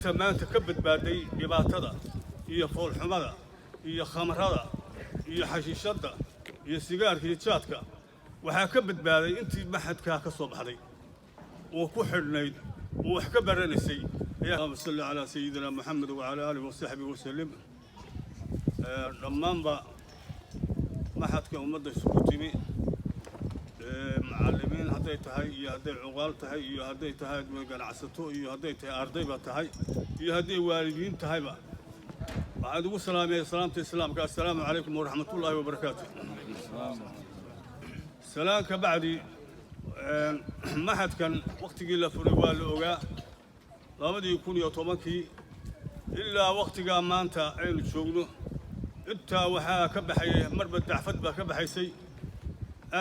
maanta ka badbaaday dhibaatada iyo foolxumada iyo khamrada iyo xashiishada iyo sigaarka iyo jaadka waxaa ka badbaaday intii maxadka ka soo baxday oo ku xidhnayd oo wax ka baranaysay اللهم صل على سيدنا محمد وعلى آله وصحبه وسلم dhammaanba maxadka ummadda isugu timi macallimiin hadday tahay iyo hadday cuqaal tahay iyo hadday tahay ganacsato iyo hadday tahay ardayba tahay iyo hadday waalidiin tahayba waxaan ugu salaamay salaamta islaamka assalaamu calaykum waraxmatullaahi wabarakaatuh salaanka bacdi maxadkan waqtigii la furay waa la ogaa 2010 ilaa waqtiga maanta aynu joogno inta waxaa ka baxay marba dacfad baa ka baxaysay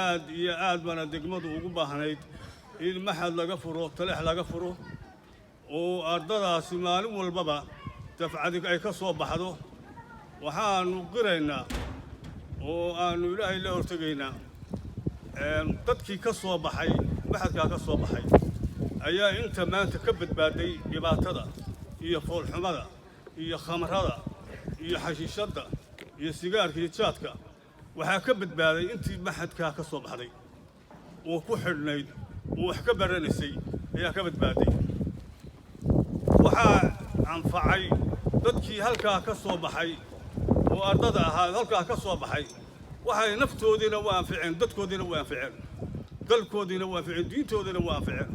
aad iyo aad bana degmadu ugu baahnayd in maxad laga furo taleex laga furo oo ardadaasi maalin walbaba dafcad ay ka soo baxdo waxaanu qiraynaa oo aanu ilaahay la hortagaynaa dadkii ka soo baxay maxadka ka soo baxay ayaa inta maanta ka badbaaday dhibaatada iyo foolxumada iyo khamrada iyo xashiishada iyo sigaarka iyo jaadka waxaa ka badbaaday intii maxadka ka soo baxday oo ku xidhnayd oo wax ka baranaysay ayaa ka badbaaday waxaa anfacay dadkii halkaa ka soo baxay oo ardada ahaa halkaa ka soo baxay waxay naftoodina waa anficeen dadkoodina waa anficeen dalkoodina waa anficeen diintoodina waa anficeen